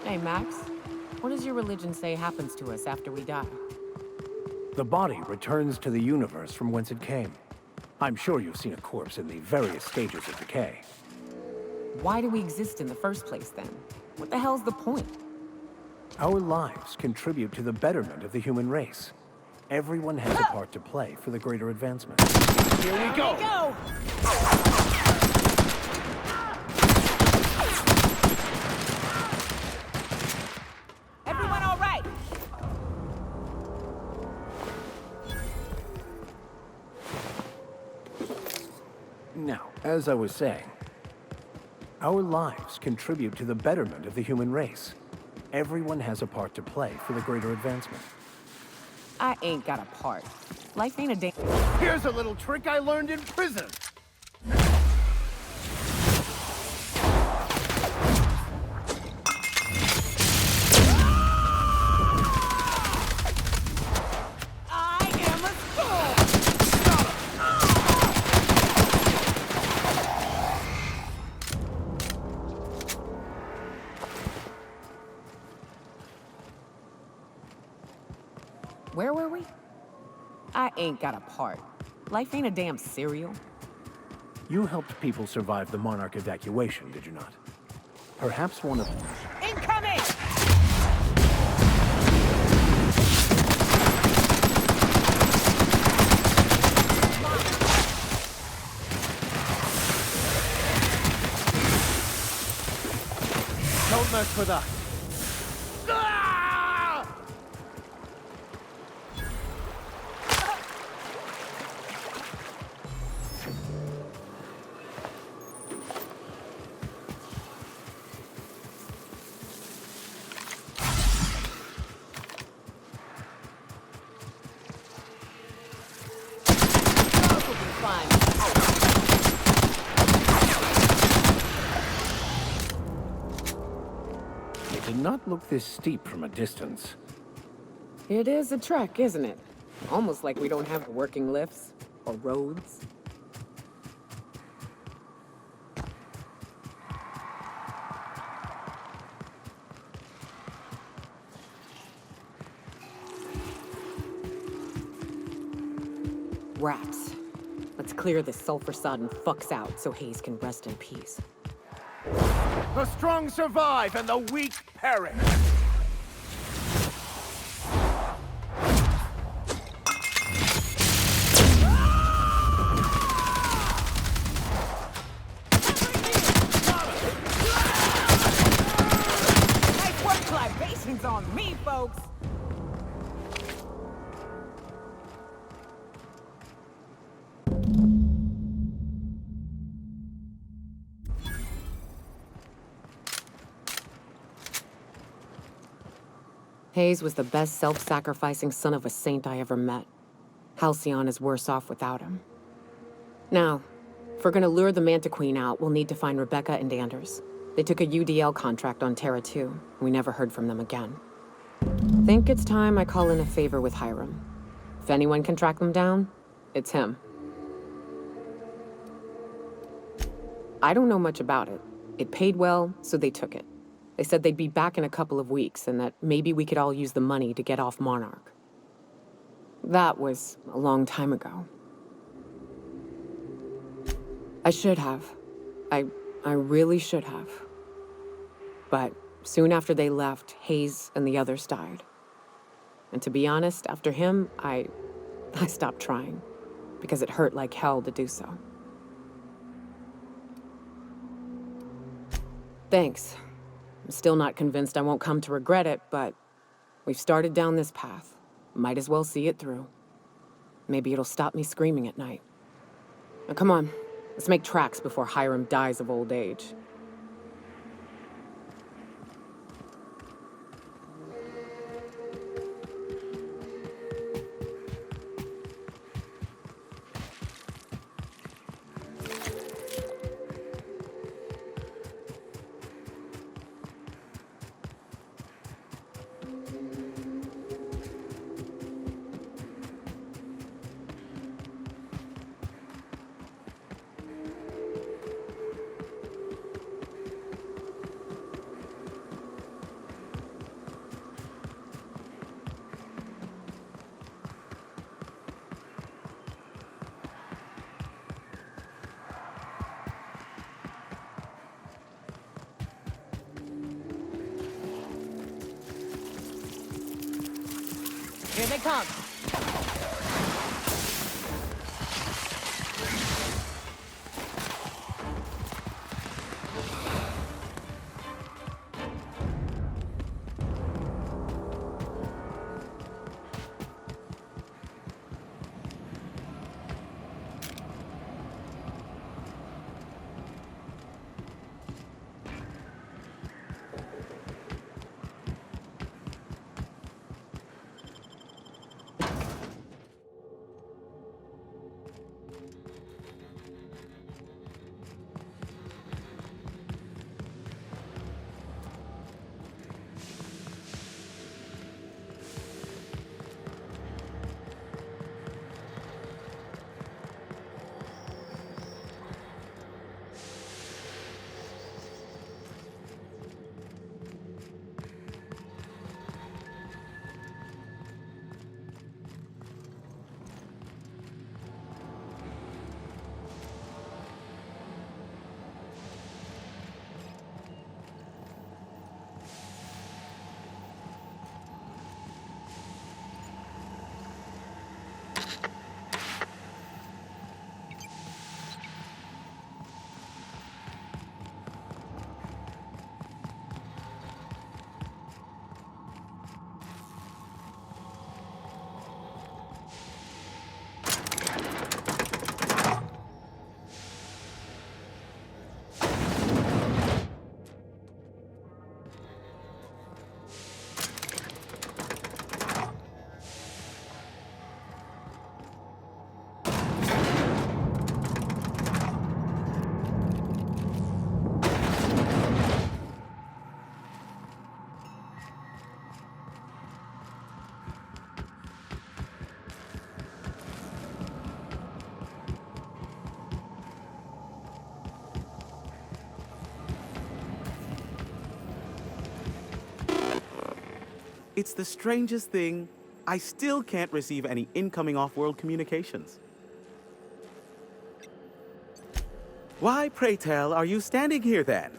Hey, Max. What does your religion say happens to us after we die? The body returns to the universe from whence it came. I'm sure you've seen a corpse in the various stages of decay. Why do we exist in the first place, then? What the hell's the point? Our lives contribute to the betterment of the human race. Everyone has a part to play for the greater advancement. Here we go! Everyone all right? Now, as I was saying, our lives contribute to the betterment of the human race. Everyone has a part to play for the greater advancement. I ain't got a part. Life ain't a damn... Here's a little trick I learned in prison. I am a fool! Where were we? I ain't got a part. Life ain't a damn cereal. You helped people survive the Monarch evacuation, did you not? Perhaps one of them. Incoming! Don't mess with us. It did not look this steep from a distance. It is a trek, isn't it? Almost like we don't have working lifts or roads. Rats. Let's clear this sulfur-sodden fucks out so Hayes can rest in peace. The strong survive and the weak perish. Nice work, libations on me, folks! Hayes was the best self-sacrificing son of a saint I ever met. Halcyon is worse off without him. Now, if we're gonna lure the Manta Queen out, we'll need to find Rebecca and Anders. They took a UDL contract on Terra 2. We never heard from them again. Think it's time I call in a favor with Hiram. If anyone can track them down, it's him. I don't know much about it. It paid well, so they took it. They said they'd be back in a couple of weeks, and that maybe we could all use the money to get off Monarch. That was a long time ago. I should have. I really should have. But soon after they left, Hayes and the others died. And to be honest, after him, I stopped trying, because it hurt like hell to do so. Thanks. I'm still not convinced I won't come to regret it, but we've started down this path. Might as well see it through. Maybe it'll stop me screaming at night. Now come on, let's make tracks before Hiram dies of old age. they come. It's the strangest thing. I still can't receive any incoming off-world communications. Why, pray tell, are you standing here then?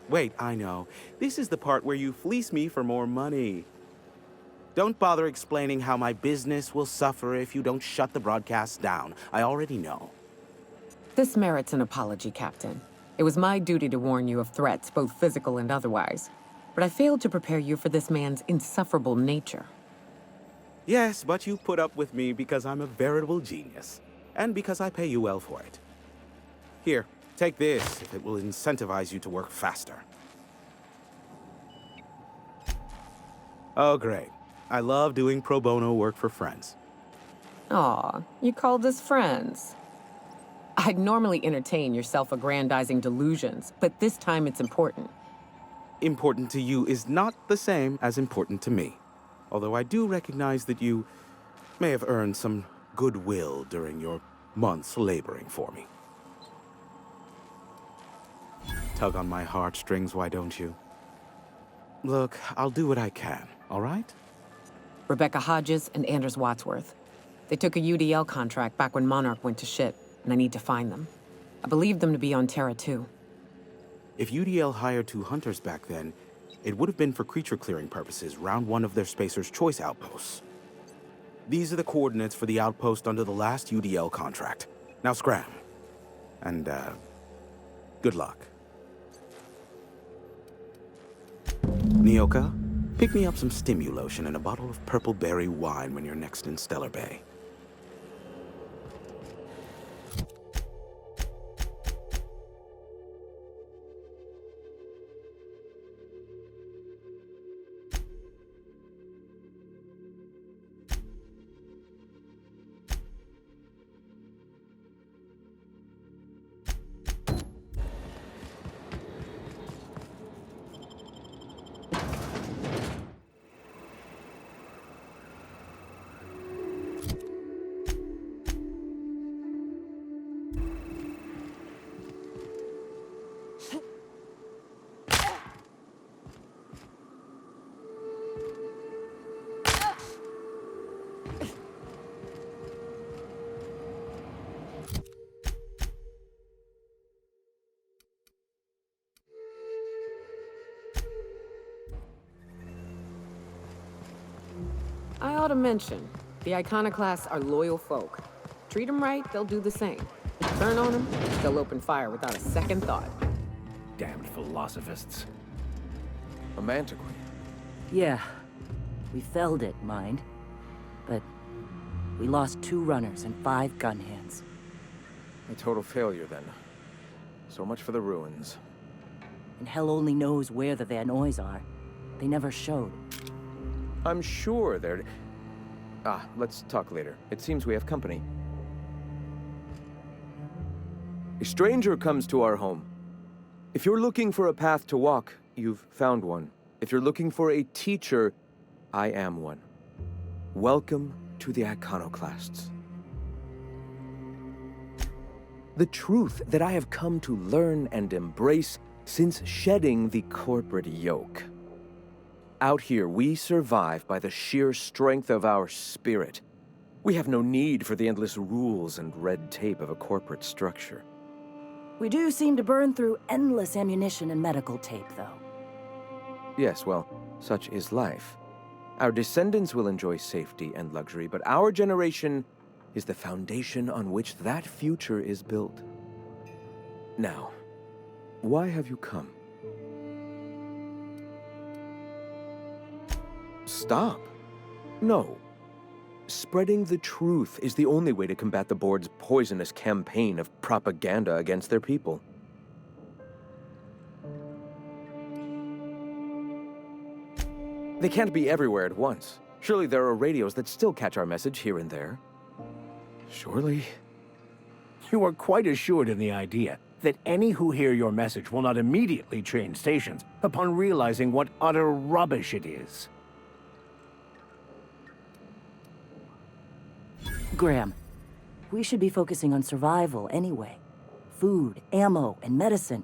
Wait, I know. This is the part where you fleece me for more money. Don't bother explaining how my business will suffer if you don't shut the broadcast down. I already know. This merits an apology, Captain. It was my duty to warn you of threats, both physical and otherwise. But I failed to prepare you for this man's insufferable nature. Yes, but you put up with me because I'm a veritable genius. And because I pay you well for it. Here, take this if it will incentivize you to work faster. Oh, great. I love doing pro bono work for friends. Aw, you called us friends. I'd normally entertain your self-aggrandizing delusions, but this time it's important. Important to you is not the same as important to me. Although I do recognize that you may have earned some goodwill during your months laboring for me. Tug on my heartstrings, why don't you? Look, I'll do what I can, all right? Rebecca Hodges and Anders Wadsworth. They took a UDL contract back when Monarch went to shit, and I need to find them. I believe them to be on Terra 2. If UDL hired 2 hunters back then, it would have been for creature clearing purposes round one of their Spacer's Choice outposts. These are the coordinates for the outpost under the last UDL contract. Now scram. And, good luck. Nyoka, pick me up some Stimulotion and a bottle of purple berry wine when you're next in Stellar Bay. I ought to mention, The iconoclasts are loyal folk. Treat them right, they'll do the same. Turn on them, they'll open fire without a second thought. Damned philosophists. A mantiquine. Yeah, we felled it, mind. But we lost 2 runners and 5 gun hands. A total failure, then. So much for the ruins. And hell only knows where the Vanoys are. They never showed. I'm sure they're... let's talk later. It seems we have company. A stranger comes to our home. If you're looking for a path to walk, you've found one. If you're looking for a teacher, I am one. Welcome to the iconoclasts. The truth that I have come to learn and embrace since shedding the corporate yoke. Out here, we survive by the sheer strength of our spirit. We have no need for the endless rules and red tape of a corporate structure. We do seem to burn through endless ammunition and medical tape, though. Yes, well, such is life. Our descendants will enjoy safety and luxury, but our generation is the foundation on which that future is built. Now, why have you come? Stop. No. Spreading the truth is the only way to combat the board's poisonous campaign of propaganda against their people. They can't be everywhere at once. Surely there are radios that still catch our message here and there. Surely... You are quite assured in the idea that any who hear your message will not immediately change stations upon realizing what utter rubbish it is. Graham, we should be focusing on survival anyway. Food, ammo, and medicine.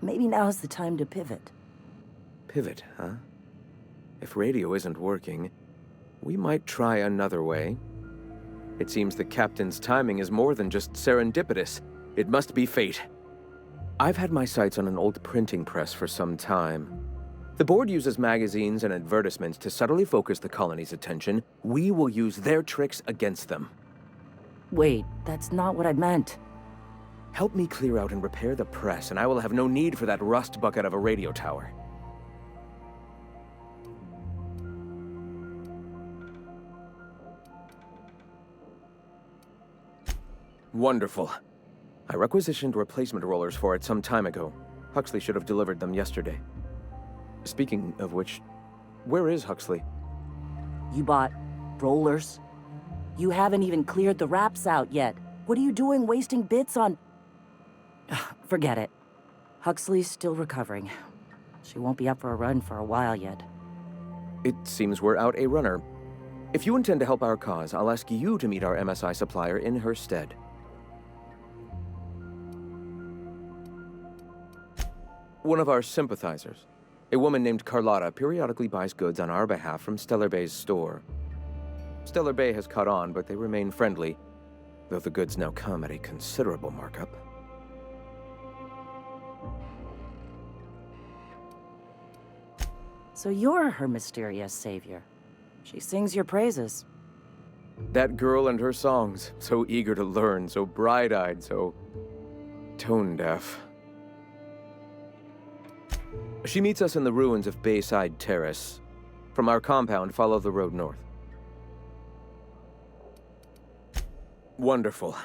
Maybe now's the time to pivot. Pivot, huh? If radio isn't working, we might try another way. It seems the captain's timing is more than just serendipitous. It must be fate. I've had my sights on an old printing press for some time. The board uses magazines and advertisements to subtly focus the colony's attention. We will use their tricks against them. Wait, that's not what I meant. Help me clear out and repair the press, and I will have no need for that rust bucket of a radio tower. Wonderful. I requisitioned replacement rollers for it some time ago. Huxley should have delivered them yesterday. Speaking of which, where is Huxley? You bought rollers? You haven't even cleared the wraps out yet. What are you doing wasting bits on... Forget it. Huxley's still recovering. She won't be up for a run for a while yet. It seems we're out a runner. If you intend to help our cause, I'll ask you to meet our MSI supplier in her stead. One of our sympathizers, a woman named Carlotta, periodically buys goods on our behalf from Stellar Bay's store. Stellar Bay has caught on, but they remain friendly, though the goods now come at a considerable markup. So you're her mysterious savior. She sings your praises. That girl and her songs, so eager to learn, so bright-eyed, so tone-deaf. She meets us in the ruins of Bayside Terrace. From our compound, follow the road north. Wonderful.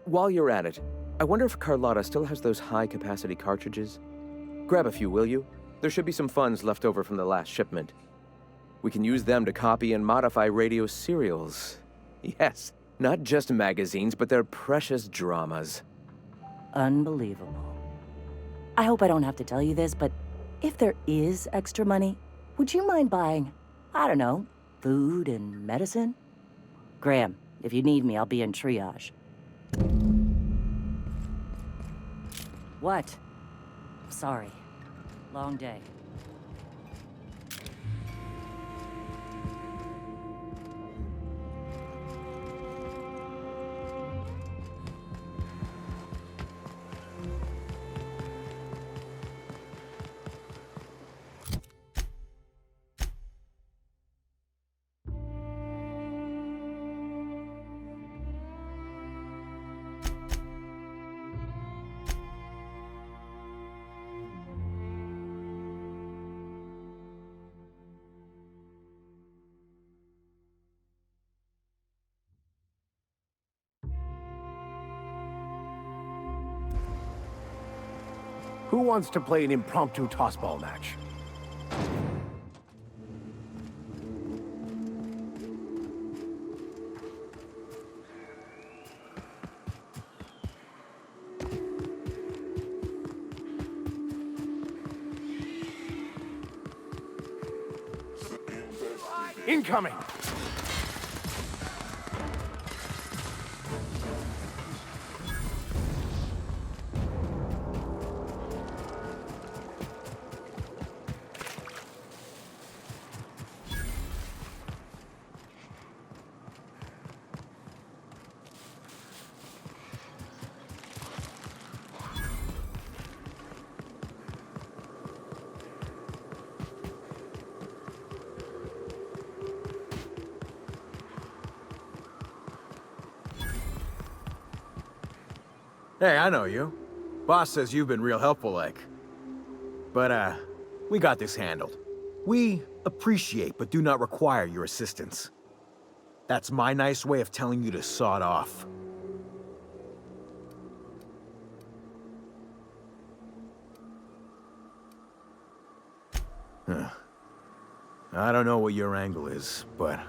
While you're at it, I wonder if Carlotta still has those high-capacity cartridges? Grab a few, will you? There should be some funds left over from the last shipment. We can use them to copy and modify radio serials. Yes, not just magazines, but their precious dramas. Unbelievable. I hope I don't have to tell you this, but if there is extra money, would you mind buying, I don't know, food and medicine? Graham, if you need me, I'll be in triage. What? Sorry. Long day. Who wants to play an impromptu tossball match? Incoming! Hey, I know you. Boss says you've been real helpful, like. But, we got this handled. We appreciate but do not require your assistance. That's my nice way of telling you to sod off. Huh. I don't know what your angle is, but...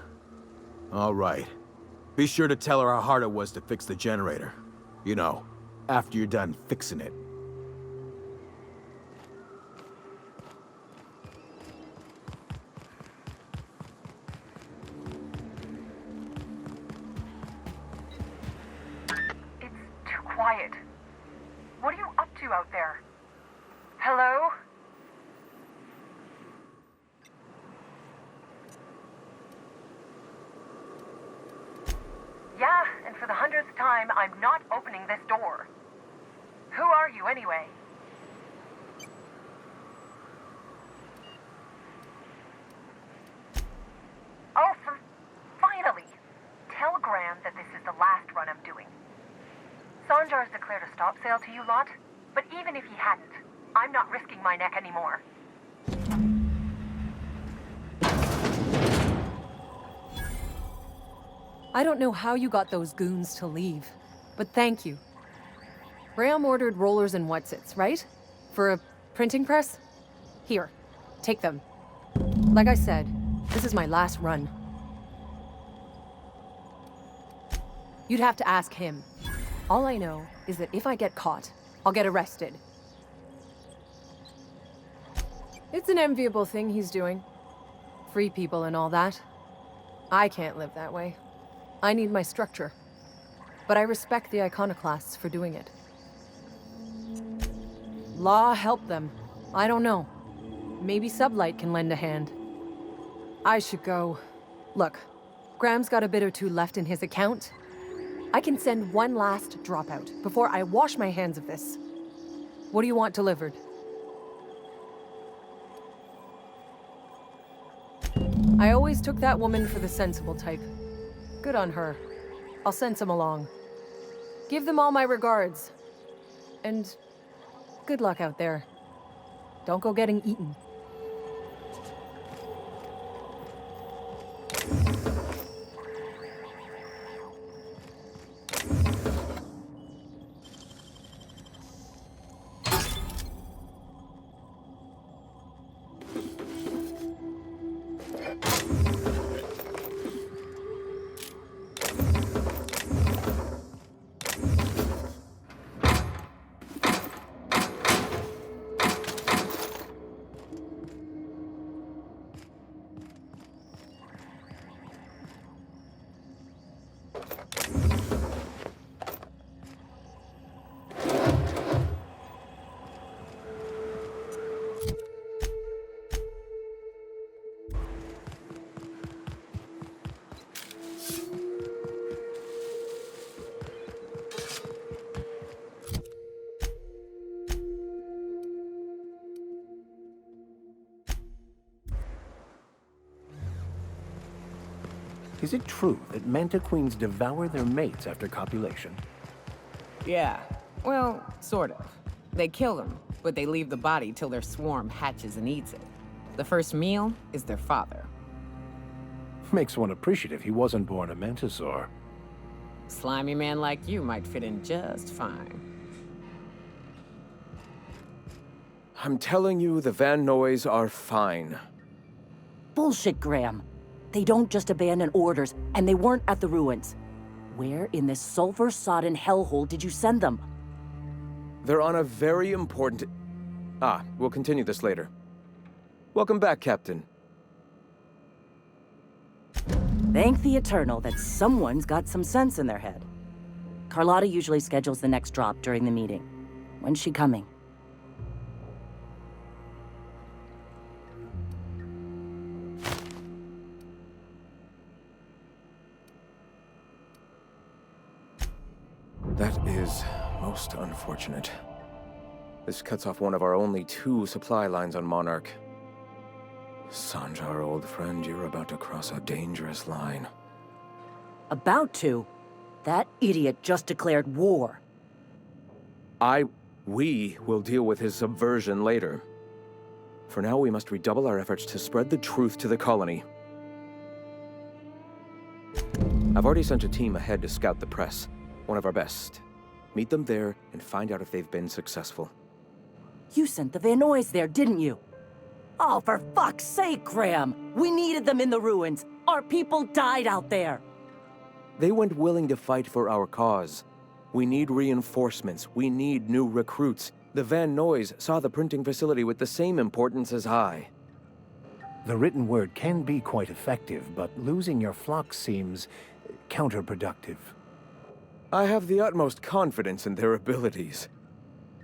all right. Be sure to tell her how hard it was to fix the generator. You know, after you're done fixing it. It's too quiet. What are you up to out there? Hello? Yeah, and for the 100th time, I'm not opening this door. Who are you, anyway? Oh, finally! Tell Graham that this is the last run I'm doing. Sanjar's declared a stop sale to you lot, but even if he hadn't, I'm not risking my neck anymore. I don't know how you got those goons to leave, but thank you. Graham ordered rollers and whatsits, right? For a printing press? Here, take them. Like I said, this is my last run. You'd have to ask him. All I know is that if I get caught, I'll get arrested. It's an enviable thing he's doing. Free people and all that. I can't live that way. I need my structure. But I respect the iconoclasts for doing it. Law helped them. I don't know. Maybe Sublight can lend a hand. I should go. Look, Graham's got a bit or two left in his account. I can send one last dropout before I wash my hands of this. What do you want delivered? I always took that woman for the sensible type. Good on her. I'll send some along. Give them all my regards. And good luck out there. Don't go getting eaten. Is it true that manta queens devour their mates after copulation? Yeah. Well, sort of. They kill them, but they leave the body till their swarm hatches and eats it. The first meal is their father. Makes one appreciative he wasn't born a mantisaur. Slimy man like you might fit in just fine. I'm telling you, the Van Noys are fine. Bullshit, Graham. They don't just abandon orders, and they weren't at the ruins. Where in this sulfur-sodden hellhole did you send them? They're on a very important... we'll continue this later. Welcome back, Captain. Thank the Eternal that someone's got some sense in their head. Carlotta usually schedules the next drop during the meeting. When's she coming? That is most unfortunate. This cuts off one of our only 2 supply lines on Monarch. Sanjar, old friend, you're about to cross a dangerous line. About to? That idiot just declared war. We will deal with his subversion later. For now, we must redouble our efforts to spread the truth to the colony. I've already sent a team ahead to scout the press. One of our best. Meet them there and find out if they've been successful. You sent the Van Noys there, didn't you? Oh, for fuck's sake, Graham! We needed them in the ruins! Our people died out there! They went willing to fight for our cause. We need reinforcements. We need new recruits. The Van Noys saw the printing facility with the same importance as I. The written word can be quite effective, but losing your flock seems counterproductive. I have the utmost confidence in their abilities.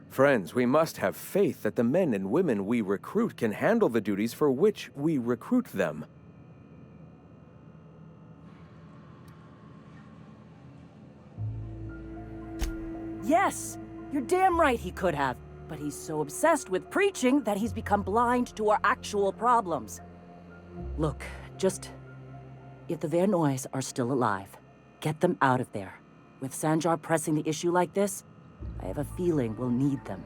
Friends, we must have faith that the men and women we recruit can handle the duties for which we recruit them. Yes! You're damn right he could have. But he's so obsessed with preaching that he's become blind to our actual problems. Look, if the Van Noys are still alive, get them out of there. With Sanjar pressing the issue like this, I have a feeling we'll need them.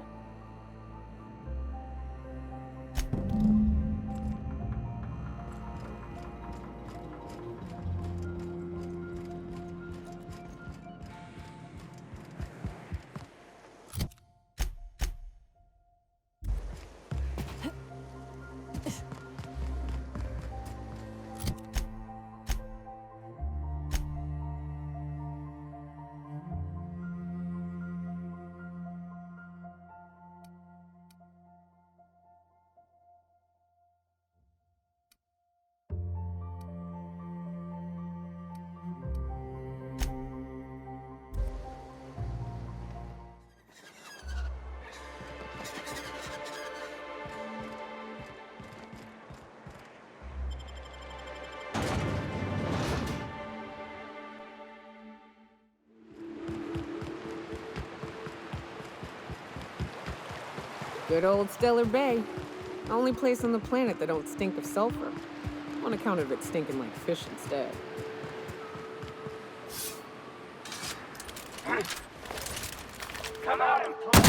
Good old Stellar Bay. Only place on the planet that don't stink of sulfur. On account of it stinking like fish instead. Come out and play.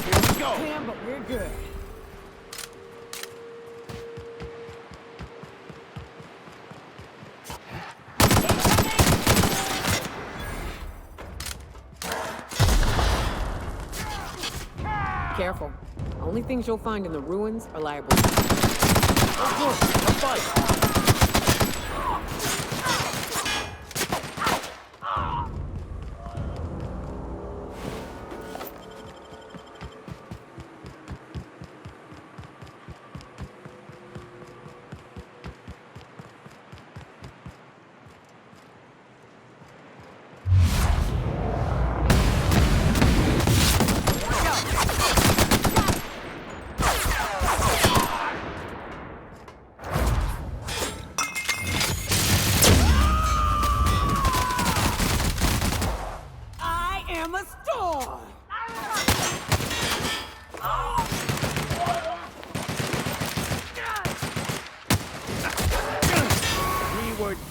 Here we go. Damn, but we're good. Careful. Only things you'll find in the ruins are liable. A fight.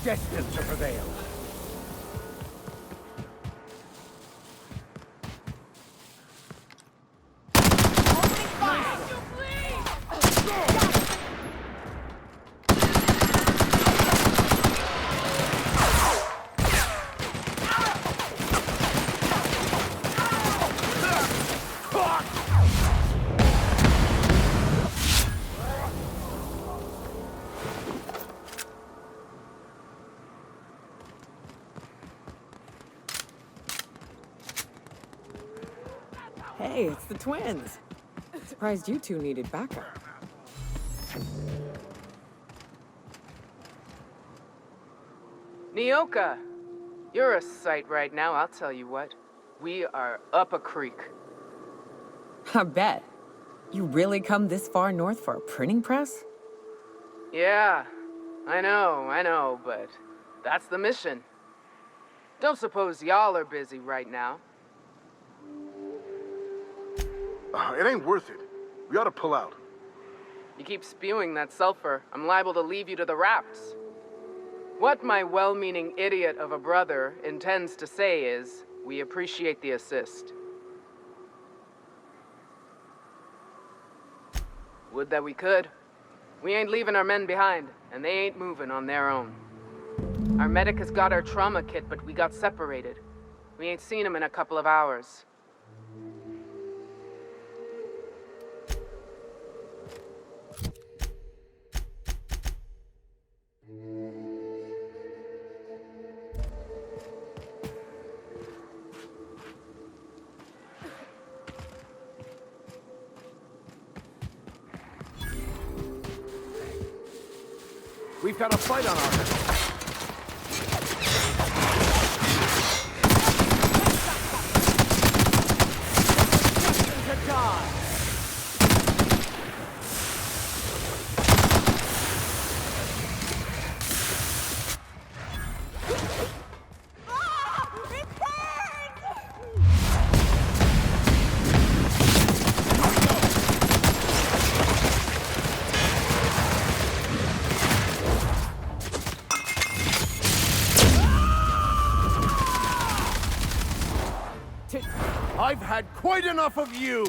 Destined to prevail. Hey, it's the twins. Surprised you two needed backup. Nyoka, you're a sight right now, I'll tell you what. We are up a creek. I bet. You really come this far north for a printing press? Yeah, I know, but that's the mission. Don't suppose y'all are busy right now. It ain't worth it. We ought to pull out. You keep spewing that sulfur, I'm liable to leave you to the rafts. What my well-meaning idiot of a brother intends to say is, we appreciate the assist. Would that we could. We ain't leaving our men behind, and they ain't moving on their own. Our medic has got our trauma kit, but we got separated. We ain't seen him in a couple of hours. We've got a fight on our hands. To die. I've had quite enough of you!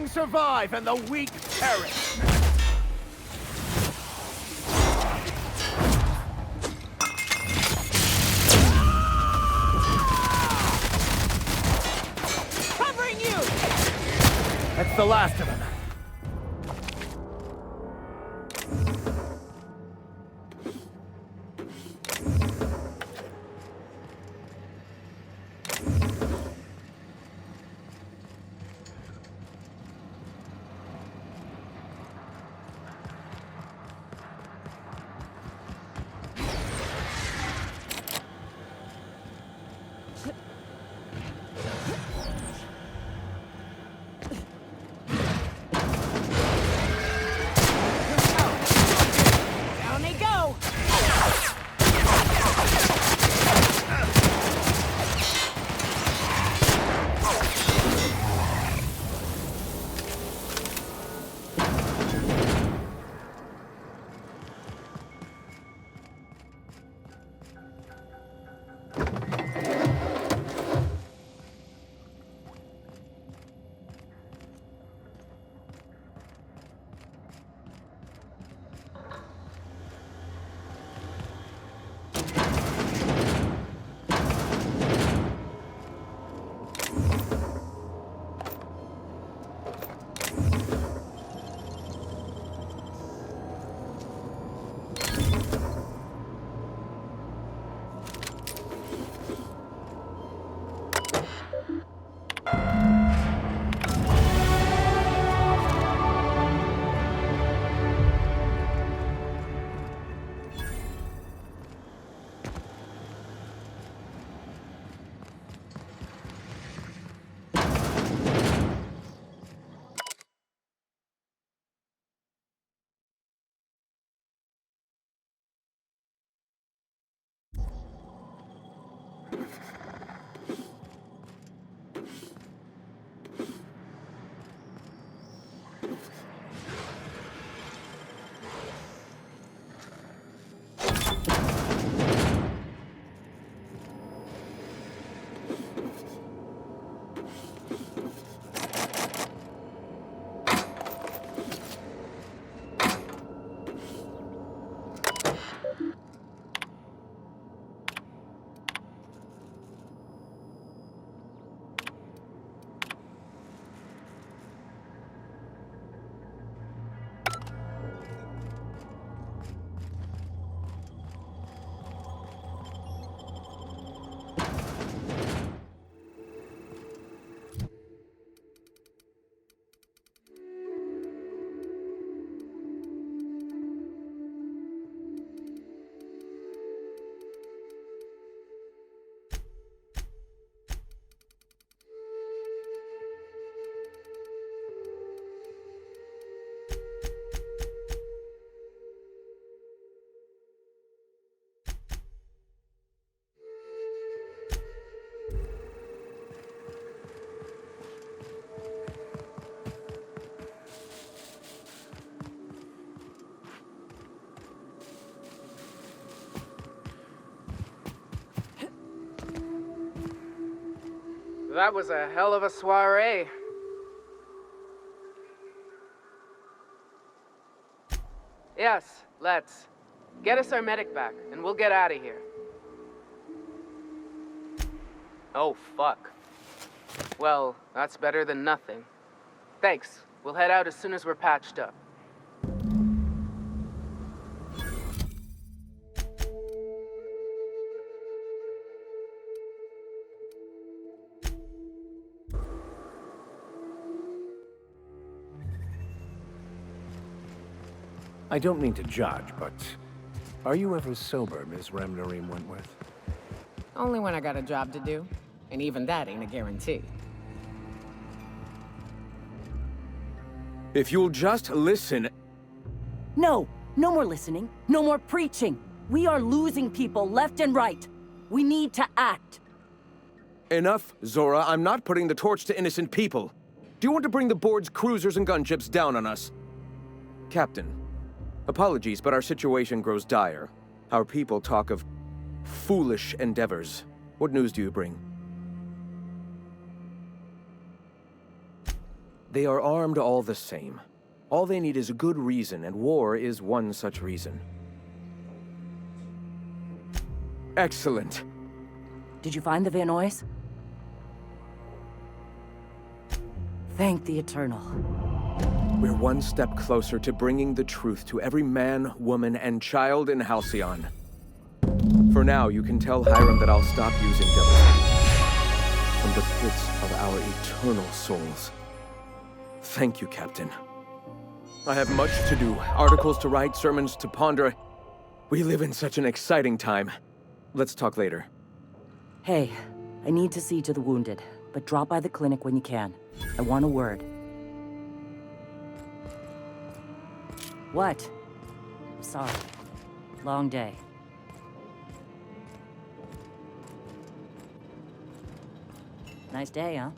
Survive and the weak perish. Covering you! That's the last of them. Down they go! That was a hell of a soiree. Yes, let's. Get us our medic back, and we'll get out of here. Oh, fuck. Well, that's better than nothing. Thanks. We'll head out as soon as we're patched up. I don't mean to judge, but are you ever sober, Ms. Remnareem Wentworth? Only when I got a job to do. And even that ain't a guarantee. If you'll just listen... No! No more listening. No more preaching. We are losing people left and right. We need to act. Enough, Zora. I'm not putting the torch to innocent people. Do you want to bring the board's cruisers and gunships down on us? Captain, apologies, but our situation grows dire. Our people talk of foolish endeavors. What news do you bring? They are armed all the same. All they need is a good reason, and war is one such reason. Excellent. Did you find the Vanoys? Thank the Eternal. We're one step closer to bringing the truth to every man, woman, and child in Halcyon. For now, you can tell Hiram that I'll stop using Devil's Speak from the pits of our eternal souls. Thank you, Captain. I have much to do. Articles to write, sermons to ponder. We live in such an exciting time. Let's talk later. Hey, I need to see to the wounded, but drop by the clinic when you can. I want a word. What? Sorry. Long day. Nice day, huh?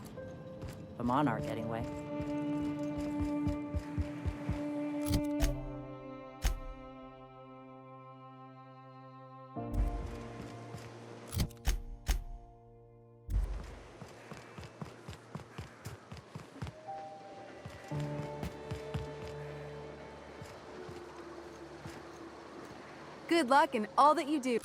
For Monarch, anyway. Good luck in all that you do.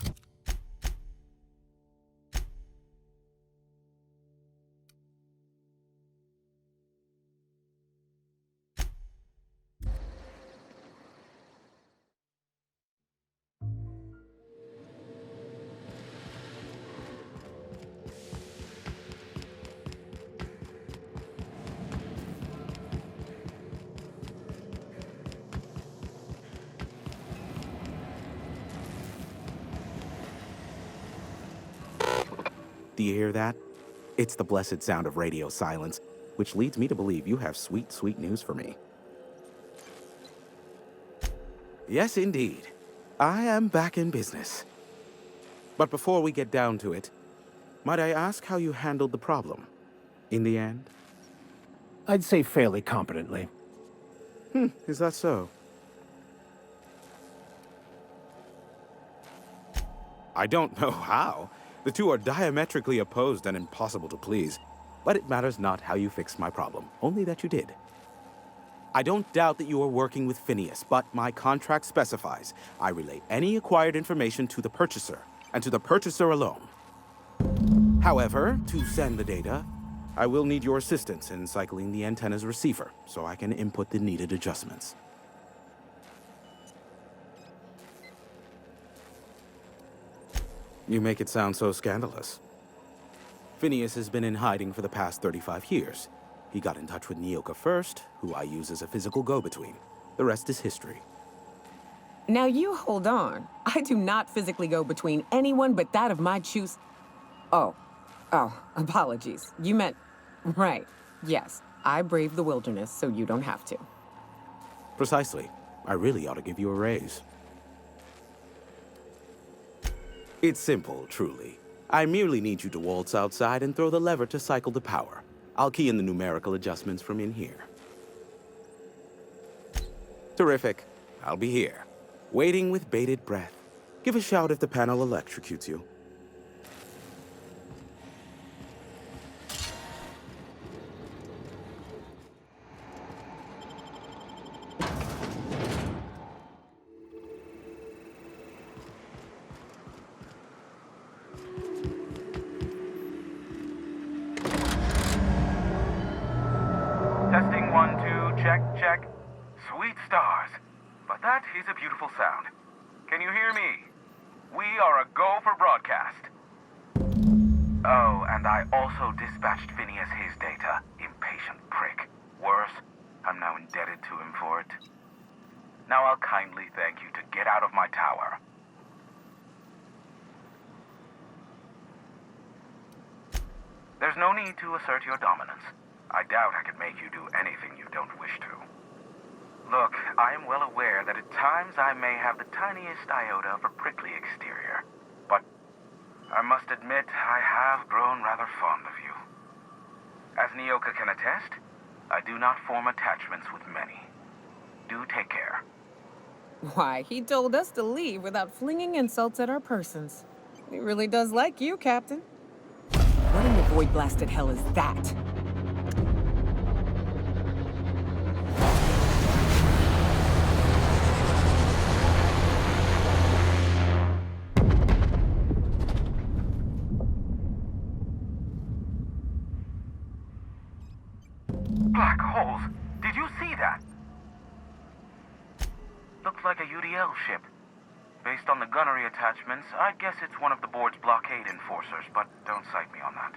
Do you hear that? It's the blessed sound of radio silence, which leads me to believe you have sweet, sweet news for me. Yes, indeed. I am back in business. But before we get down to it, might I ask how you handled the problem? In the end? I'd say fairly competently. Is that so? I don't know how. The two are diametrically opposed and impossible to please. But it matters not how you fixed my problem, only that you did. I don't doubt that you are working with Phineas, but my contract specifies I relay any acquired information to the purchaser, and to the purchaser alone. However, to send the data, I will need your assistance in cycling the antenna's receiver, so I can input the needed adjustments. You make it sound so scandalous. Phineas has been in hiding for the past 35 years. He got in touch with Nyoka first, who I use as a physical go-between. The rest is history. Now you hold on. I do not physically go between anyone but that of my choose. Oh, apologies. You meant, right. Yes, I braved the wilderness, so you don't have to. Precisely. I really ought to give you a raise. It's simple, truly. I merely need you to waltz outside and throw the lever to cycle the power. I'll key in the numerical adjustments from in here. Terrific. I'll be here, waiting with bated breath. Give a shout if the panel electrocutes you. check, check. Sweet stars. But that is a beautiful sound. Can you hear me? We are a go for broadcast. Oh, and I also dispatched Phineas his data. Impatient prick. Worse, I'm now indebted to him for it. Now I'll kindly thank you to get out of my tower. There's no need to assert your dominance. I doubt I could make you do anything you don't wish to. Look, I am well aware that at times I may have the tiniest iota of a prickly exterior, but I must admit I have grown rather fond of you. As Nyoka can attest, I do not form attachments with many. Do take care. Why, he told us to leave without flinging insults at our persons. He really does like you, Captain. What in the void-blasted hell is that? Black holes! Did you see that? Looks like a UDL ship. Based on the gunnery attachments, I'd guess it's one of the board's blockade enforcers, but don't cite me on that.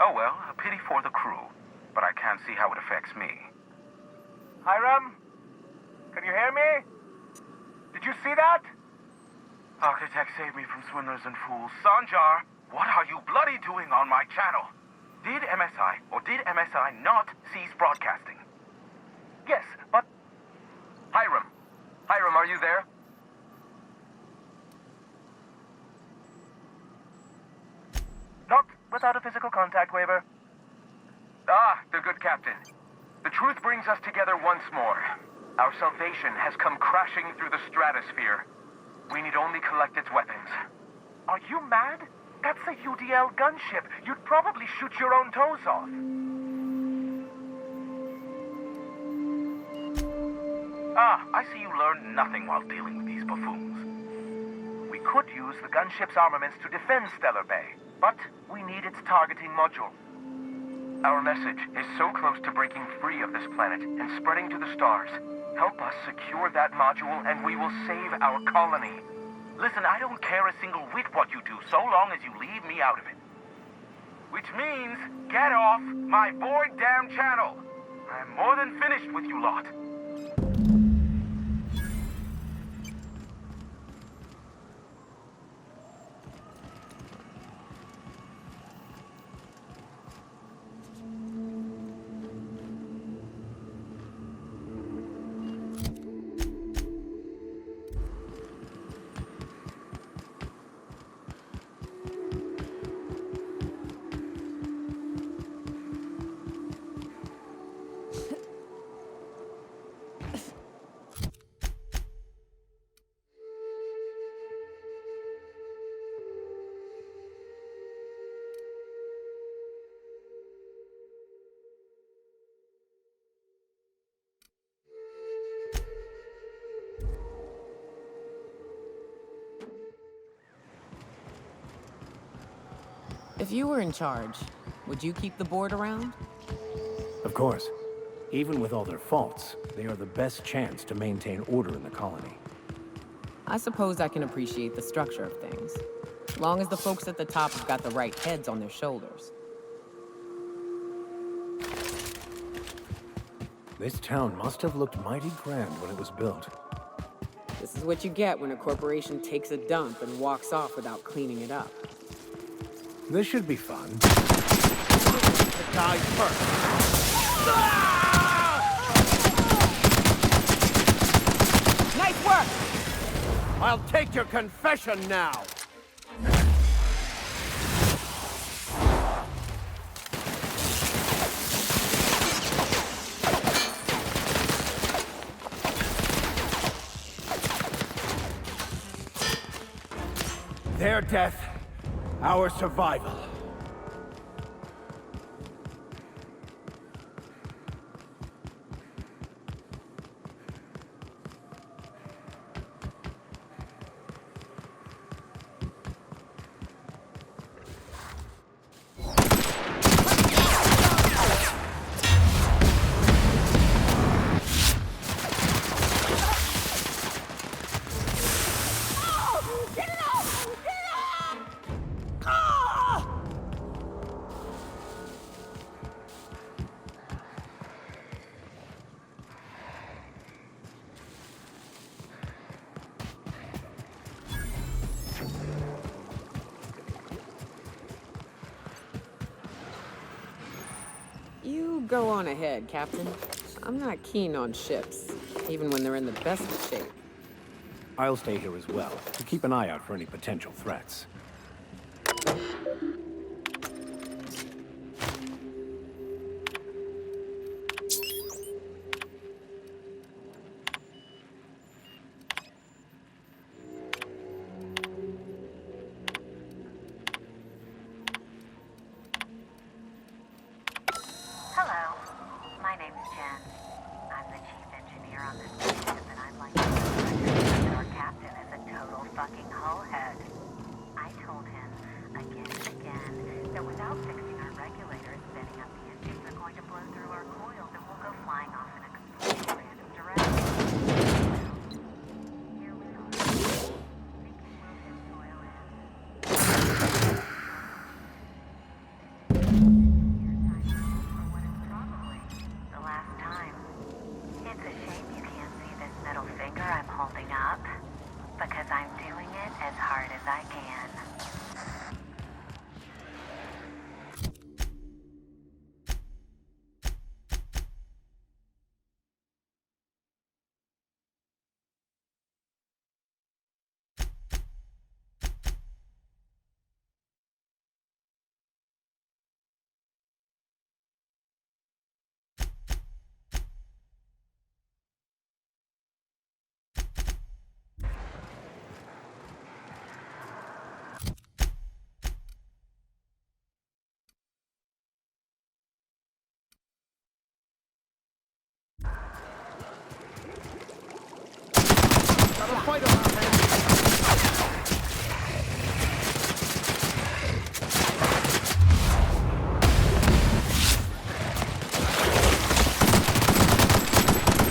Oh well, a pity for the crew, but I can't see how it affects me. Hiram? Can you hear me? Did you see that? Architect, save me from swindlers and fools. Sanjar, what are you bloody doing on my channel? Did MSI or did MSI not cease broadcasting? Yes, but... Hiram. Hiram, are you there? Not without a physical contact waiver. Ah, the good captain. The truth brings us together once more. Our salvation has come crashing through the stratosphere. We need only collect its weapons. Are you mad? That's a UDL gunship. You'd probably shoot your own toes off. Ah, I see you learned nothing while dealing with these buffoons. We could use the gunship's armaments to defend Stellar Bay, but we need its targeting module. Our message is so close to breaking free of this planet and spreading to the stars. Help us secure that module and we will save our colony. Listen, I don't care a single whit what you do, so long as you leave me out of it. Which means, get off my void damn channel. I'm more than finished with you lot. If you were in charge, would you keep the board around? Of course. Even with all their faults, they are the best chance to maintain order in the colony. I suppose I can appreciate the structure of things. Long as the folks at the top have got the right heads on their shoulders. This town must have looked mighty grand when it was built. This is what you get when a corporation takes a dump and walks off without cleaning it up. This should be fun. Die first. Nice work! I'll take your confession now. Their death, our survival. go on ahead, Captain. I'm not keen on ships, even when they're in the best of shape. I'll stay here as well, to keep an eye out for any potential threats. Hello, my name's Jen. I'm the chief engineer on this ship, and I'd like to know that our captain is a total fucking hullhead. I told him again and again that without fixing our regulators, setting up the engines are going to blow through our coils and we'll go flying off in a completely random direction. Here we are, thinking we'll hit soil in. For what is probably the last time. It's a shame you can't see this middle finger I'm holding up, because I'm doing it as hard as I can.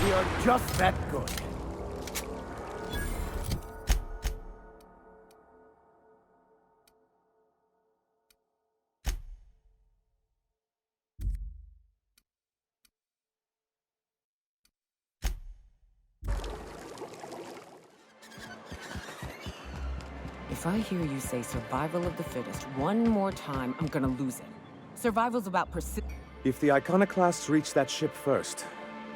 We are just that good. If I hear you say survival of the fittest one more time, I'm gonna lose it. Survival's about If the iconoclasts reach that ship first,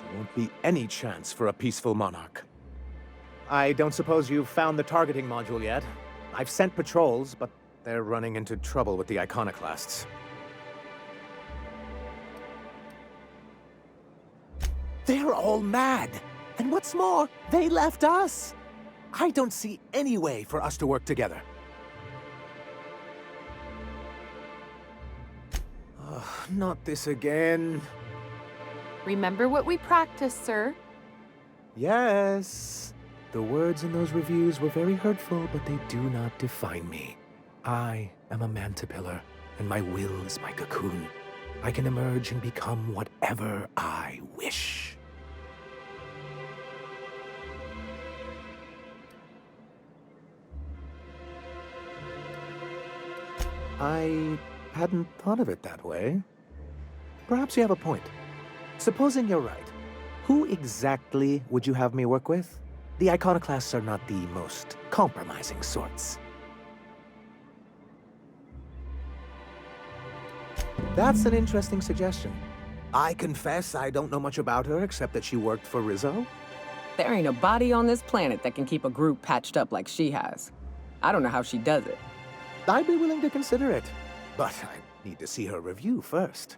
there won't be any chance for a peaceful Monarch. I don't suppose you've found the targeting module yet. I've sent patrols, but they're running into trouble with the iconoclasts. They're all mad! And what's more, they left us! I don't see any way for us to work together. Not this again. Remember what we practiced, sir. Yes. The words in those reviews were very hurtful, but they do not define me. I am a mantipillar, and my will is my cocoon. I can emerge and become whatever I wish. I hadn't thought of it that way. Perhaps you have a point. Supposing you're right, who exactly would you have me work with? The iconoclasts are not the most compromising sorts. That's an interesting suggestion. I confess I don't know much about her except that she worked for Rizzo. There ain't a body on this planet that can keep a group patched up like she has. I don't know how she does it. I'd be willing to consider it, but I need to see her review first.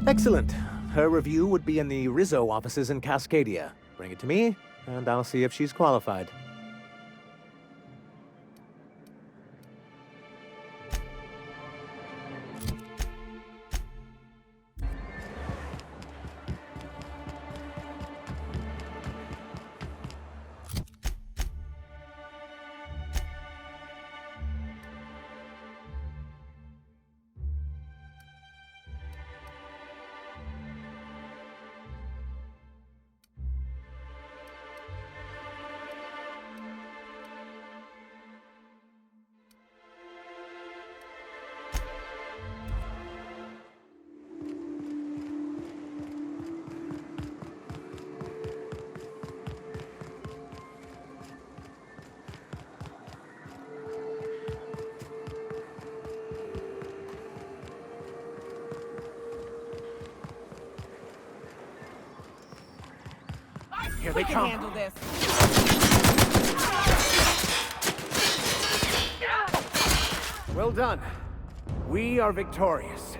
Excellent. Her review would be in the Rizzo offices in Cascadia. Bring it to me, and I'll see if she's qualified. Here they come. handle this. Well done. We are victorious.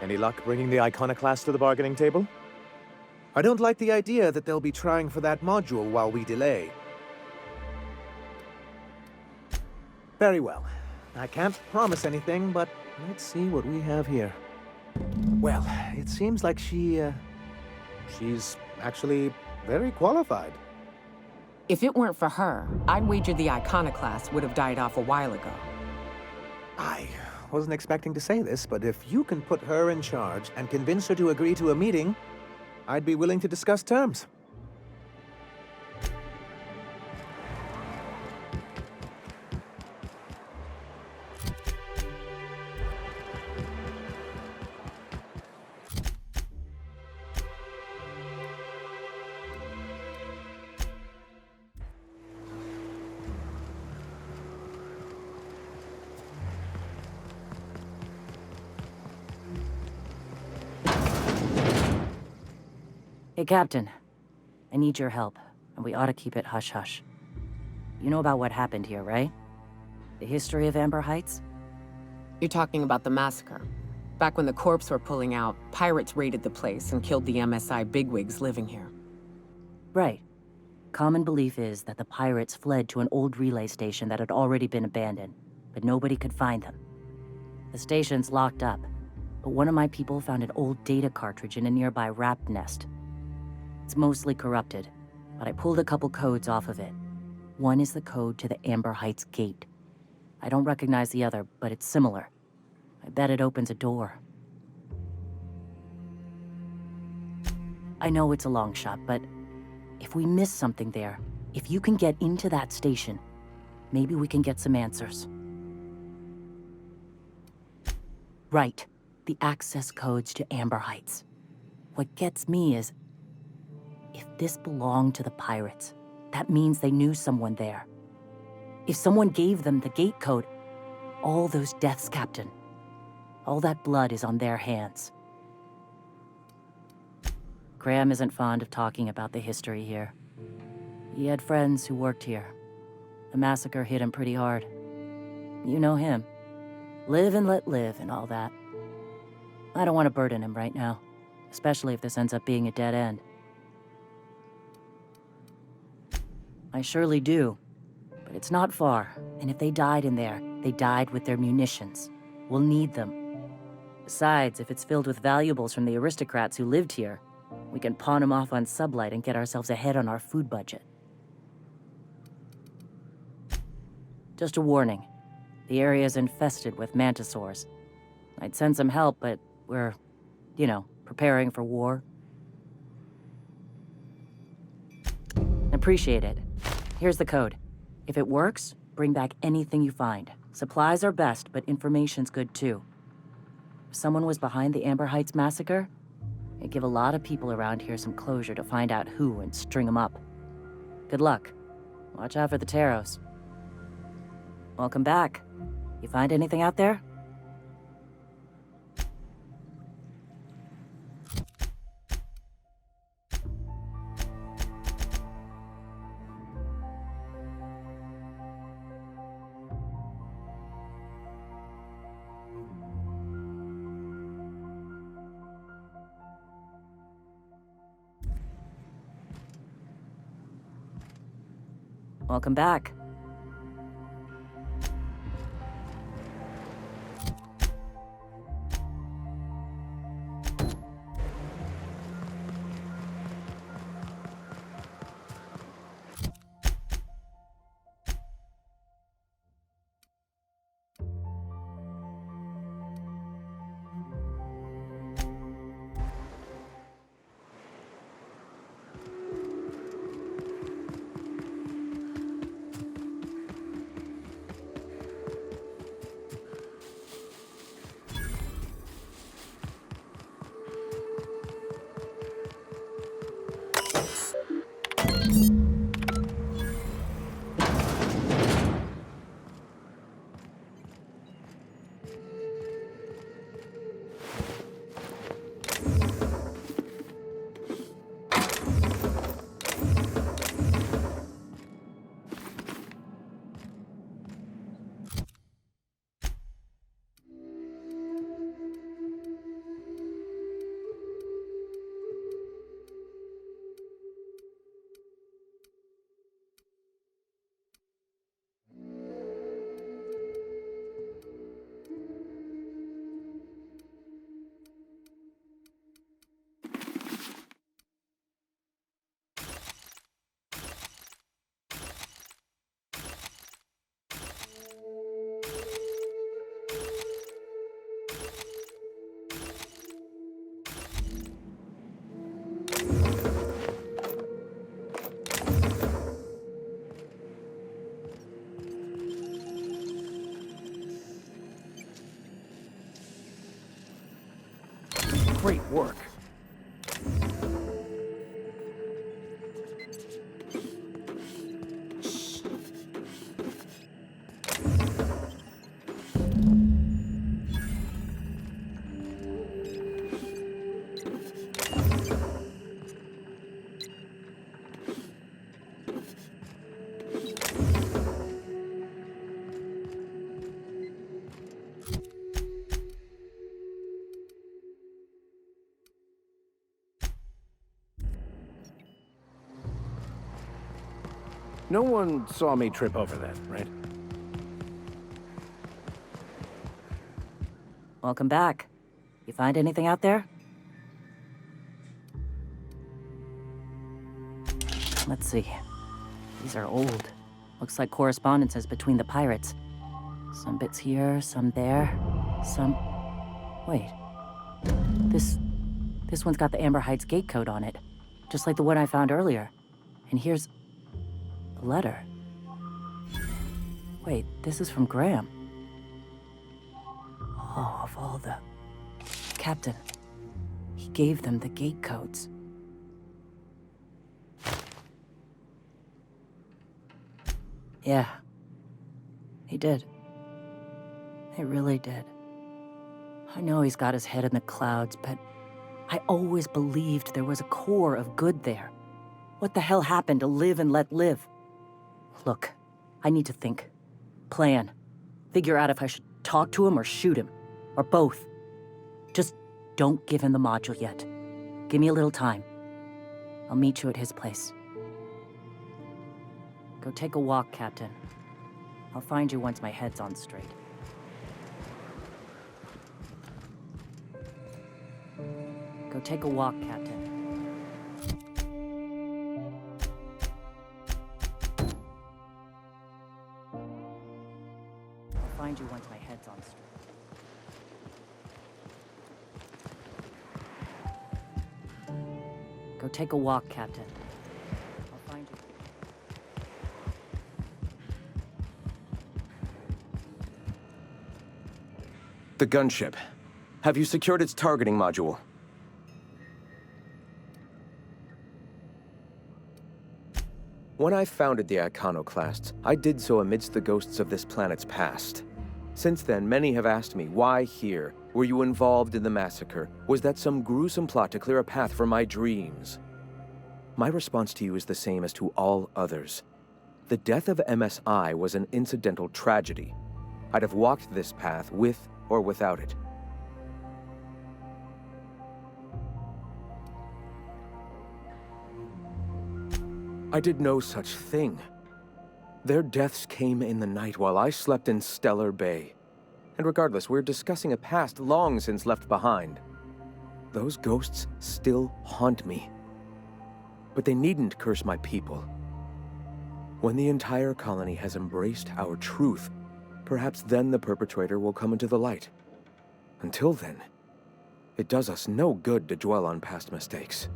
Any luck bringing the iconoclast to the bargaining table? I don't like the idea that they'll be trying for that module while we delay. Very well. I can't promise anything, but let's see what we have here. Well, it seems like she's actually very qualified. If it weren't for her, I'd wager the iconoclast would have died off a while ago. I wasn't expecting to say this, but if you can put her in charge and convince her to agree to a meeting, I'd be willing to discuss terms. Hey, Captain. I need your help, and we ought to keep it hush-hush. You know about what happened here, right? The history of Amber Heights? You're talking about the massacre. Back when the corps were pulling out, pirates raided the place and killed the MSI bigwigs living here. Right. Common belief is that the pirates fled to an old relay station that had already been abandoned, but nobody could find them. The station's locked up, but one of my people found an old data cartridge in a nearby rap nest. It's mostly corrupted, but I pulled a couple codes off of it. One is the code to the Amber Heights gate. I don't recognize the other, but it's similar. I bet it opens a door. I know it's a long shot, but if we miss something there, if you can get into that station, maybe we can get some answers. Right, the access codes to Amber Heights. What gets me is, if this belonged to the pirates, that means they knew someone there. If someone gave them the gate code, all those deaths, Captain, all that blood is on their hands. Graham isn't fond of talking about the history here. He had friends who worked here. The massacre hit him pretty hard. You know him. Live and let live and all that. I don't want to burden him right now, especially if this ends up being a dead end. I surely do. But it's not far, and if they died in there, they died with their munitions. We'll need them. Besides, if it's filled with valuables from the aristocrats who lived here, we can pawn them off on Sublight and get ourselves ahead on our food budget. Just a warning. The area is infested with mantisaurs. I'd send some help, but we're, preparing for war. Appreciate it. Here's the code. If it works, bring back anything you find. Supplies are best, but information's good too. If someone was behind the Amber Heights massacre, it'd give a lot of people around here some closure to find out who and string them up. Good luck. Watch out for the Taros. Welcome back. You find anything out there? Welcome back. Great work. No one saw me trip over that, right? Welcome back. You find anything out there? Let's see. These are old. Looks like correspondences between the pirates. Some bits here, some there, some... Wait. This one's got the Amber Heights gate code on it, just like the one I found earlier. And here's a letter. Wait, this is from Graham. Oh, of all the... Captain, he gave them the gate codes. Yeah, he did. He really did. I know he's got his head in the clouds, but I always believed there was a core of good there. What the hell happened to live and let live? Look, I need to think. Plan. Figure out if I should talk to him or shoot him. Or both. Just don't give him the module yet. Give me a little time. I'll meet you at his place. Go take a walk, Captain. I'll find you once my head's on straight. Go take a walk, Captain. I'll find you once my head's on straight. Go take a walk, Captain. I'll find you. The gunship. Have you secured its targeting module? When I founded the iconoclasts, I did so amidst the ghosts of this planet's past. Since then, many have asked me, why here? Were you involved in the massacre? Was that some gruesome plot to clear a path for my dreams? My response to you is the same as to all others. The death of MSI was an incidental tragedy. I'd have walked this path with or without it. I did no such thing. Their deaths came in the night while I slept in Stellar Bay. And regardless, we're discussing a past long since left behind. Those ghosts still haunt me. But they needn't curse my people. When the entire colony has embraced our truth, perhaps then the perpetrator will come into the light. Until then, it does us no good to dwell on past mistakes.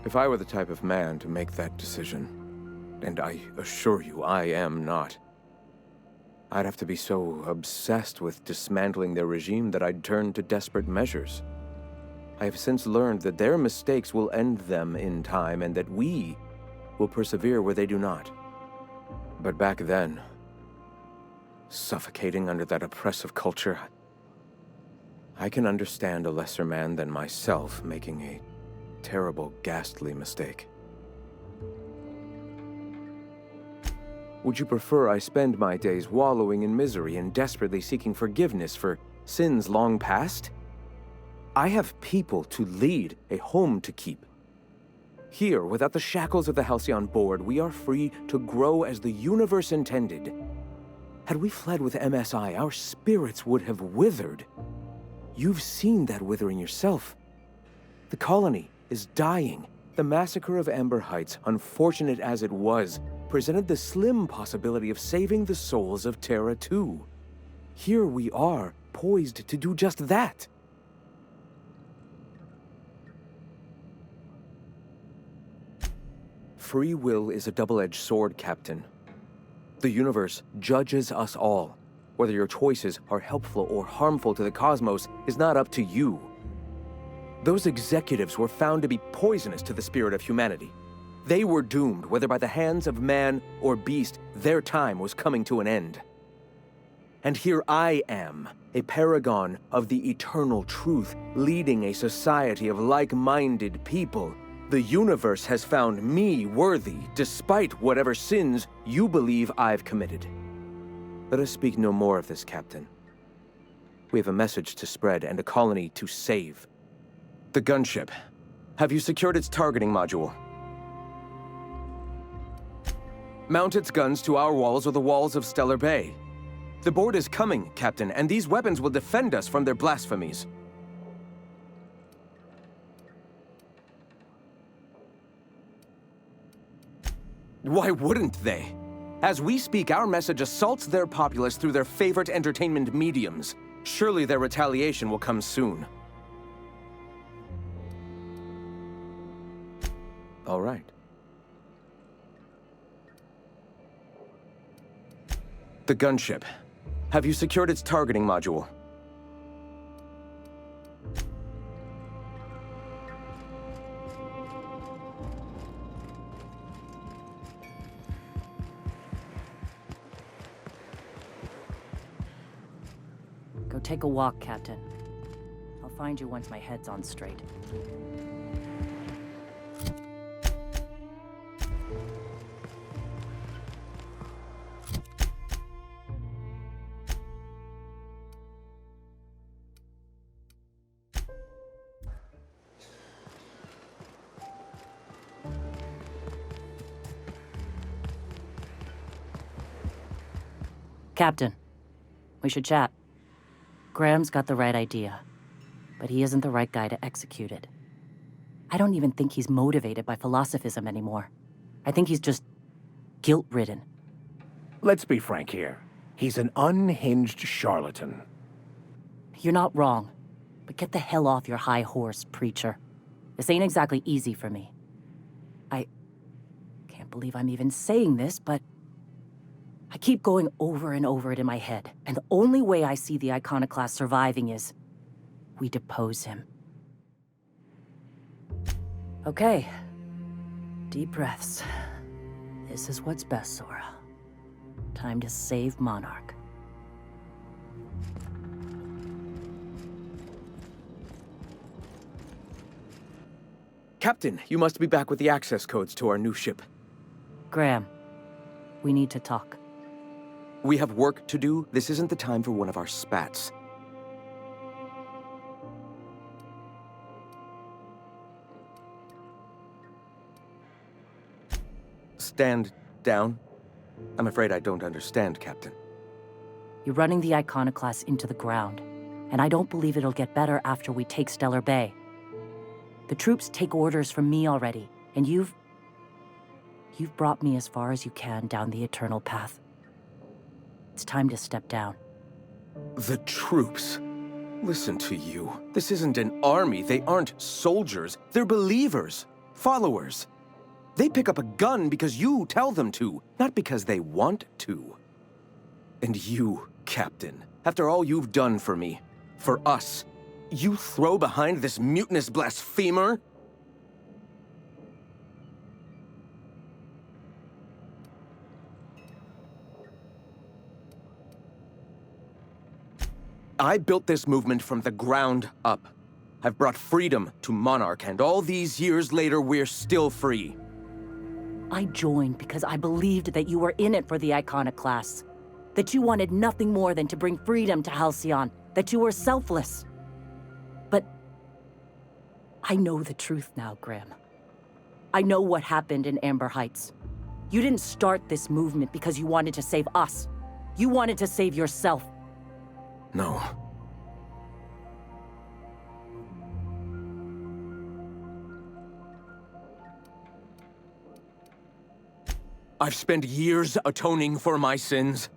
If I were the type of man to make that decision, and I assure you I am not, I'd have to be so obsessed with dismantling their regime that I'd turn to desperate measures. I have since learned that their mistakes will end them in time, and that we will persevere where they do not. But back then, suffocating under that oppressive culture, I can understand a lesser man than myself making a terrible, ghastly mistake. Would you prefer I spend my days wallowing in misery and desperately seeking forgiveness for sins long past? I have people to lead, a home to keep. Here, without the shackles of the Halcyon Board, we are free to grow as the universe intended. Had we fled with MSI, our spirits would have withered. You've seen that withering yourself. The colony is dying. The massacre of Amber Heights, unfortunate as it was, presented the slim possibility of saving the souls of Terra 2. Here we are, poised to do just that. Free will is a double-edged sword, Captain. The universe judges us all. Whether your choices are helpful or harmful to the cosmos is not up to you. Those executives were found to be poisonous to the spirit of humanity. They were doomed, whether by the hands of man or beast, their time was coming to an end. And here I am, a paragon of the eternal truth, leading a society of like-minded people. The universe has found me worthy, despite whatever sins you believe I've committed. Let us speak no more of this, Captain. We have a message to spread and a colony to save. The gunship. Have you secured its targeting module? Mount its guns to our walls or the walls of Stellar Bay. The board is coming, Captain, and these weapons will defend us from their blasphemies. Why wouldn't they? As we speak, our message assaults their populace through their favorite entertainment mediums. Surely their retaliation will come soon. All right. The gunship. Have you secured its targeting module? Go take a walk, Captain. I'll find you once my head's on straight. Captain, we should chat. Graham's got the right idea, but he isn't the right guy to execute it. I don't even think he's motivated by philosophism anymore. I think he's just guilt-ridden. Let's be frank here. He's an unhinged charlatan. You're not wrong. But get the hell off your high horse, preacher. This ain't exactly easy for me. I can't believe I'm even saying this, but I keep going over and over it in my head. And the only way I see the iconoclast surviving is we depose him. Okay. Deep breaths. This is what's best, Sora. Time to save Monarch. Captain, you must be back with the access codes to our new ship. Graham, we need to talk. We have work to do. This isn't the time for one of our spats. Stand down. I'm afraid I don't understand, Captain. You're running the iconoclast into the ground, and I don't believe it'll get better after we take Stellar Bay. The troops take orders from me already, and you've brought me as far as you can down the eternal path. It's time to step down. The troops? Listen to you. This isn't an army. They aren't soldiers. They're believers. Followers. They pick up a gun because you tell them to, not because they want to. And you, Captain, after all you've done for me, for us, you throw behind this mutinous blasphemer? I built this movement from the ground up. I've brought freedom to Monarch, and all these years later, we're still free. I joined because I believed that you were in it for the iconoclasts. That you wanted nothing more than to bring freedom to Halcyon. That you were selfless. But I know the truth now, Graham. I know what happened in Amber Heights. You didn't start this movement because you wanted to save us. You wanted to save yourself. No. I've spent years atoning for my sins.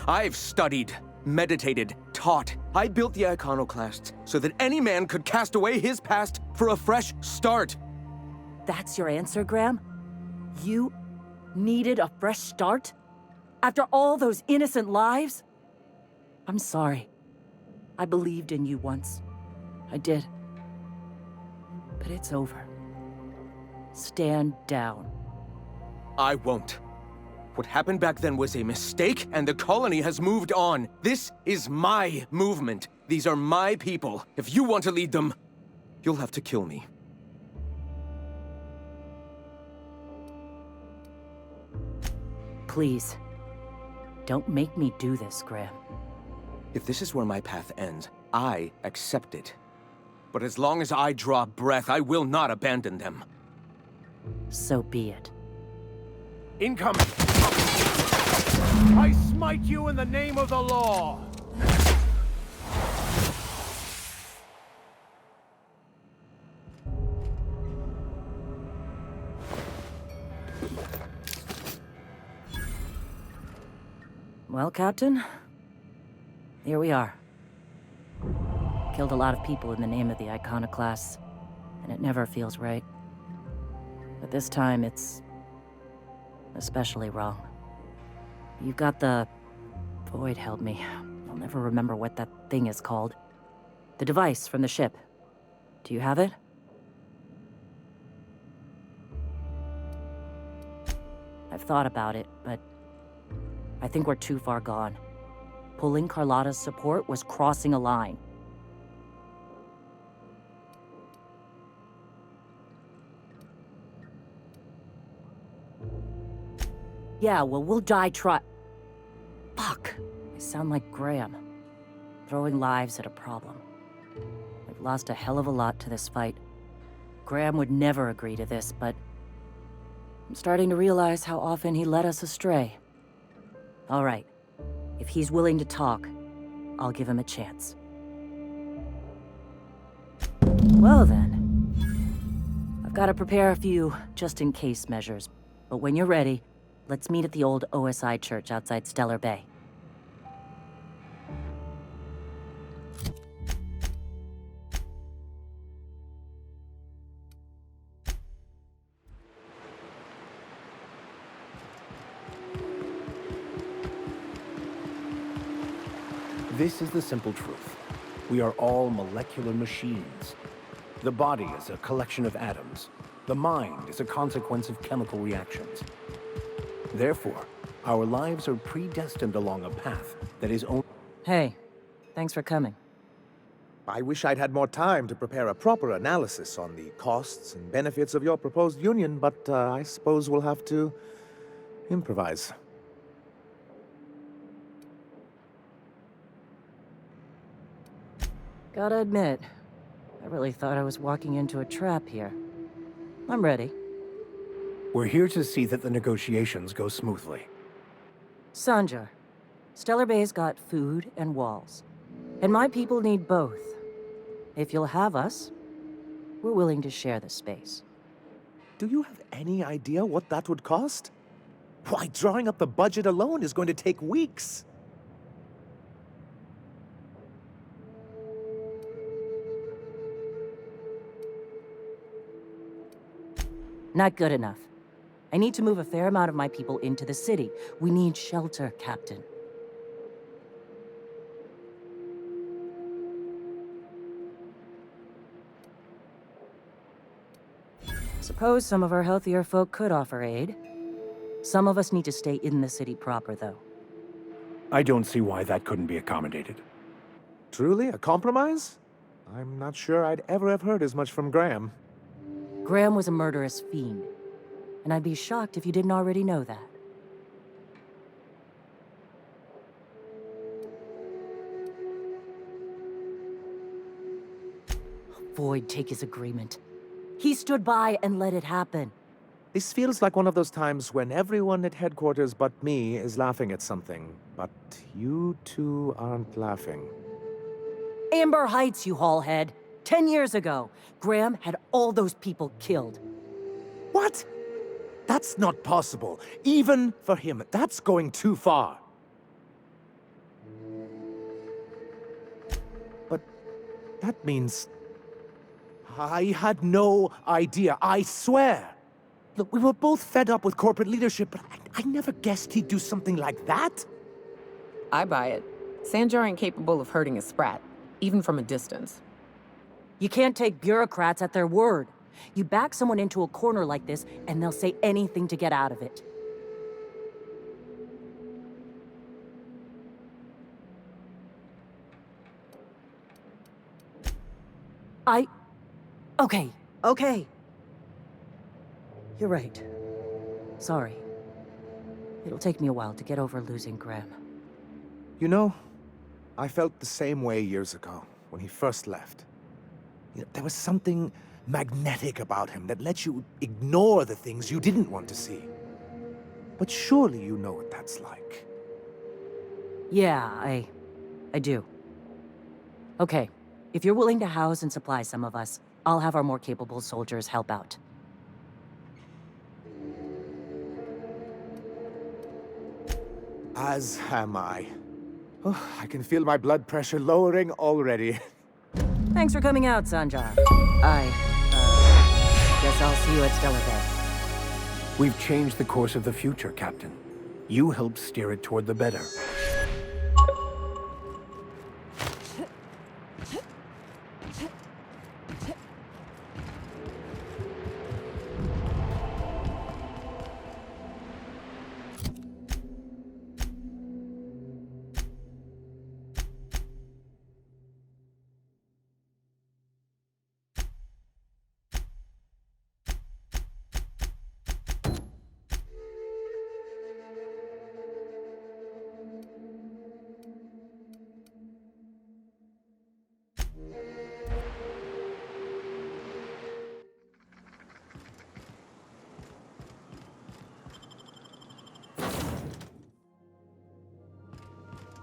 I've studied, meditated, taught. I built the iconoclast so that any man could cast away his past for a fresh start. That's your answer, Graham? You needed a fresh start? After all those innocent lives? I'm sorry. I believed in you once. I did. But it's over. Stand down. I won't. What happened back then was a mistake, and the colony has moved on. This is my movement. These are my people. If you want to lead them, you'll have to kill me. Please. Don't make me do this, Graham. If this is where my path ends, I accept it. But as long as I draw breath, I will not abandon them. So be it. Incoming! I smite you in the name of the law! Well, Captain, here we are. Killed a lot of people in the name of the iconoclasts, and it never feels right. But this time, it's especially wrong. You've got the... Void held me. I'll never remember what that thing is called. The device from the ship. Do you have it? I've thought about it, but I think we're too far gone. Pulling Carlotta's support was crossing a line. Yeah, well, we'll die Fuck. I sound like Graham. Throwing lives at a problem. We've lost a hell of a lot to this fight. Graham would never agree to this, but I'm starting to realize how often he led us astray. All right. If he's willing to talk, I'll give him a chance. Well then. I've got to prepare a few just-in-case measures, but when you're ready, let's meet at the old OSI church outside Stellar Bay. This is the simple truth. We are all molecular machines. The body is a collection of atoms. The mind is a consequence of chemical reactions. Therefore, our lives are predestined along a path that is only... Hey, thanks for coming. I wish I'd had more time to prepare a proper analysis on the costs and benefits of your proposed union, but I suppose we'll have to improvise. Gotta admit, I really thought I was walking into a trap here. I'm ready. We're here to see that the negotiations go smoothly. Sanjar, Stellar Bay's got food and walls. And my people need both. If you'll have us, we're willing to share the space. Do you have any idea what that would cost? Why, drawing up the budget alone is going to take weeks. Not good enough. I need to move a fair amount of my people into the city. We need shelter, Captain. Suppose some of our healthier folk could offer aid. Some of us need to stay in the city proper, though. I don't see why that couldn't be accommodated. Truly, a compromise? I'm not sure I'd ever have heard as much from Graham. Graham was a murderous fiend, and I'd be shocked if you didn't already know that. Void take his agreement. He stood by and let it happen. This feels like one of those times when everyone at headquarters but me is laughing at something, but you two aren't laughing. Amber Heights, you haulhead. 10 years ago, Graham had all those people killed. What? That's not possible. Even for him, that's going too far. But that means... I had no idea, I swear. Look, we were both fed up with corporate leadership, but I never guessed he'd do something like that. I buy it. Sanjar ain't capable of hurting a sprat, even from a distance. You can't take bureaucrats at their word. You back someone into a corner like this, and they'll say anything to get out of it. Okay. You're right. Sorry. It'll take me a while to get over losing Graham. You know, I felt the same way years ago, when he first left. You know, there was something magnetic about him that let you ignore the things you didn't want to see. But surely you know what that's like. Yeah, I do. Okay, if you're willing to house and supply some of us, I'll have our more capable soldiers help out. As am I. Oh, I can feel my blood pressure lowering already. Thanks for coming out, Sanjar. Guess I'll see you at Stellar Bay. We've changed the course of the future, Captain. You helped steer it toward the better.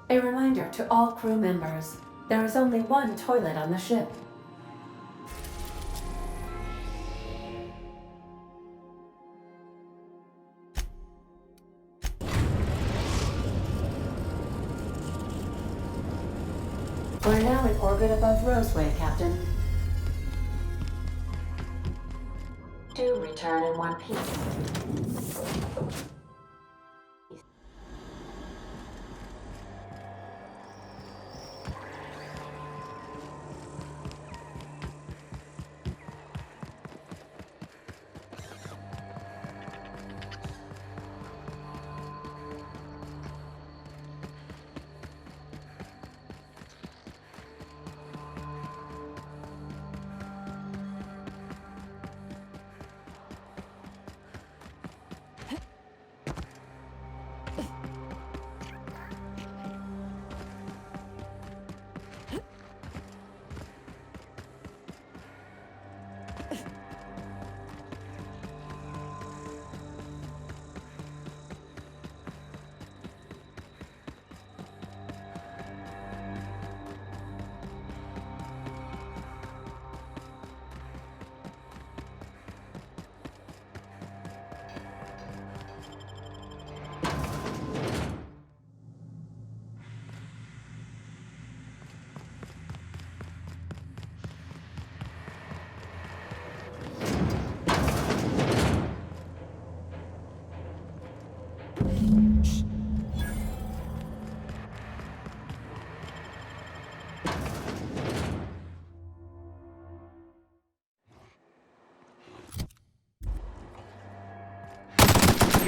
A reminder to all crew members, there is only one toilet on the ship. We're now in orbit above Roseway, Captain. Do return in one piece.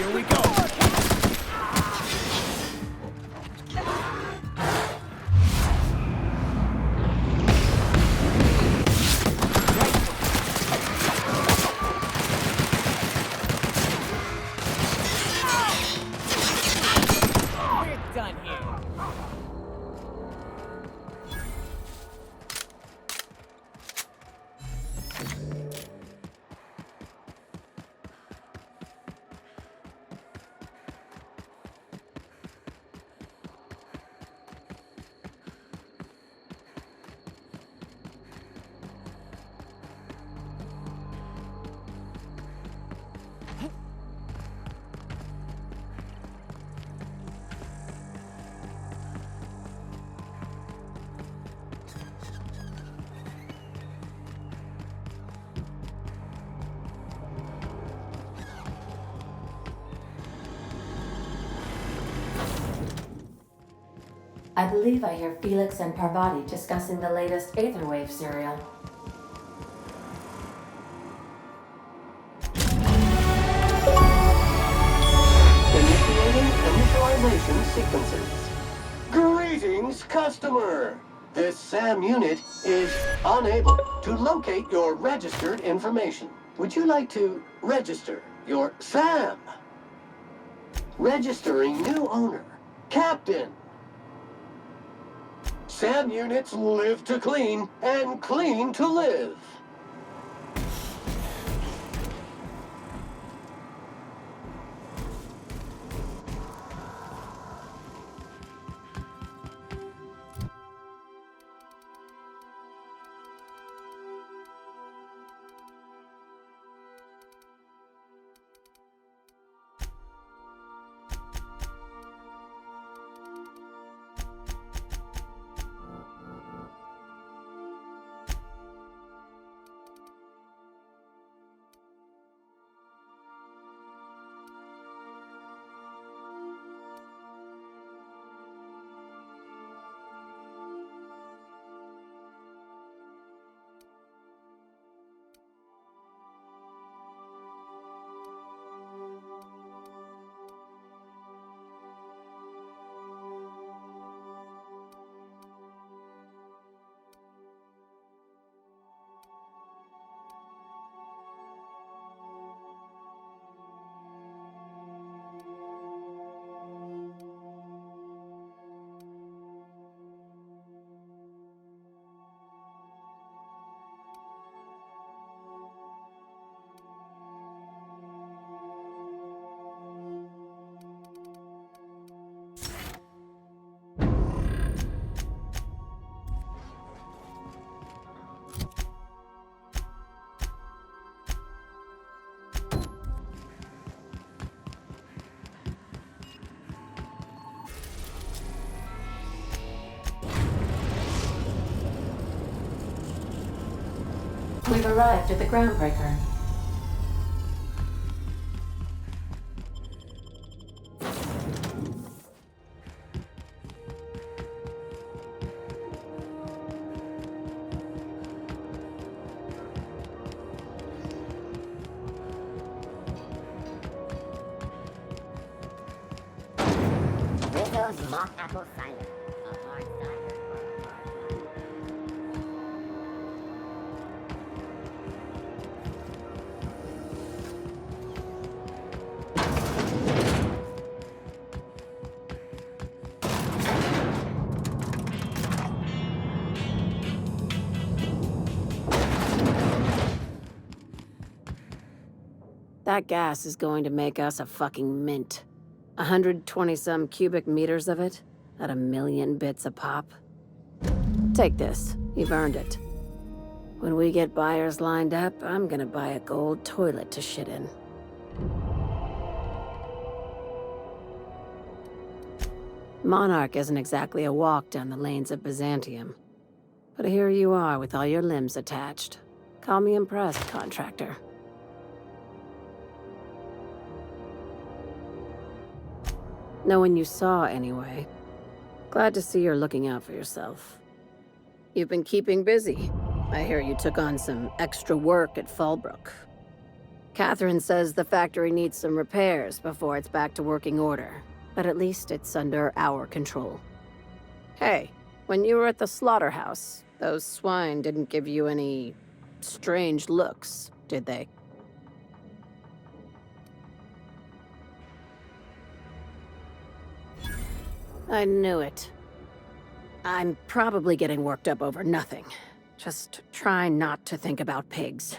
Here we go! We're done here. I believe I hear Felix and Parvati discussing the latest Aetherwave serial. Initiating initialization sequences. Greetings, customer! This SAM unit is unable to locate your registered information. Would you like to register your SAM? Registering new owner, Captain. SAM units live to clean and clean to live. We've arrived at the groundbreaker. Windows mock apple cider. A hard cider for a hard cider. That gas is going to make us a fucking mint. 120-some cubic meters of it, at 1,000,000 bits a pop. Take this, you've earned it. When we get buyers lined up, I'm gonna buy a gold toilet to shit in. Monarch isn't exactly a walk down the lanes of Byzantium. But here you are with all your limbs attached. Call me impressed, contractor. No one you saw, anyway. Glad to see you're looking out for yourself. You've been keeping busy. I hear you took on some extra work at Fallbrook. Catherine says the factory needs some repairs before it's back to working order, but at least it's under our control. Hey, when you were at the slaughterhouse, those swine didn't give you any strange looks, did they? I knew it. I'm probably getting worked up over nothing. Just try not to think about pigs.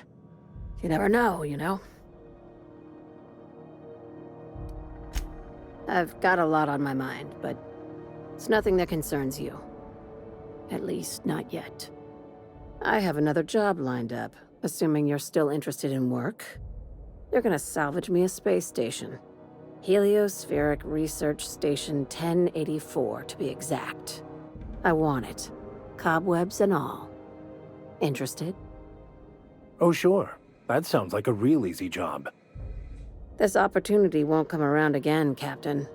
You never know, you know? I've got a lot on my mind, but it's nothing that concerns you. At least, not yet. I have another job lined up, assuming you're still interested in work. You're gonna salvage me a space station. Heliospheric Research Station 1084, to be exact. I want it. Cobwebs and all. Interested? Oh, sure. That sounds like a real easy job. This opportunity won't come around again, Captain.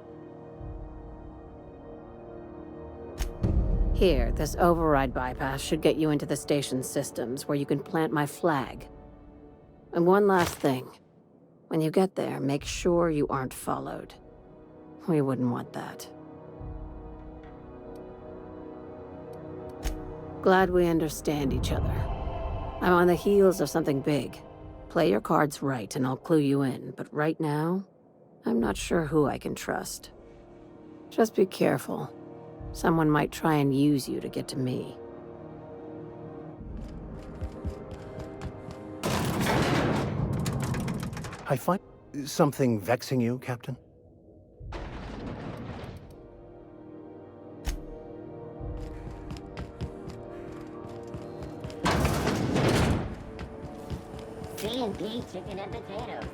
Here, this override bypass should get you into the station's systems where you can plant my flag. And one last thing. When you get there, make sure you aren't followed. We wouldn't want that. Glad we understand each other. I'm on the heels of something big. Play your cards right and I'll clue you in, but right now, I'm not sure who I can trust. Just be careful. Someone might try and use you to get to me. I find something vexing you, Captain? C&D chicken and potatoes.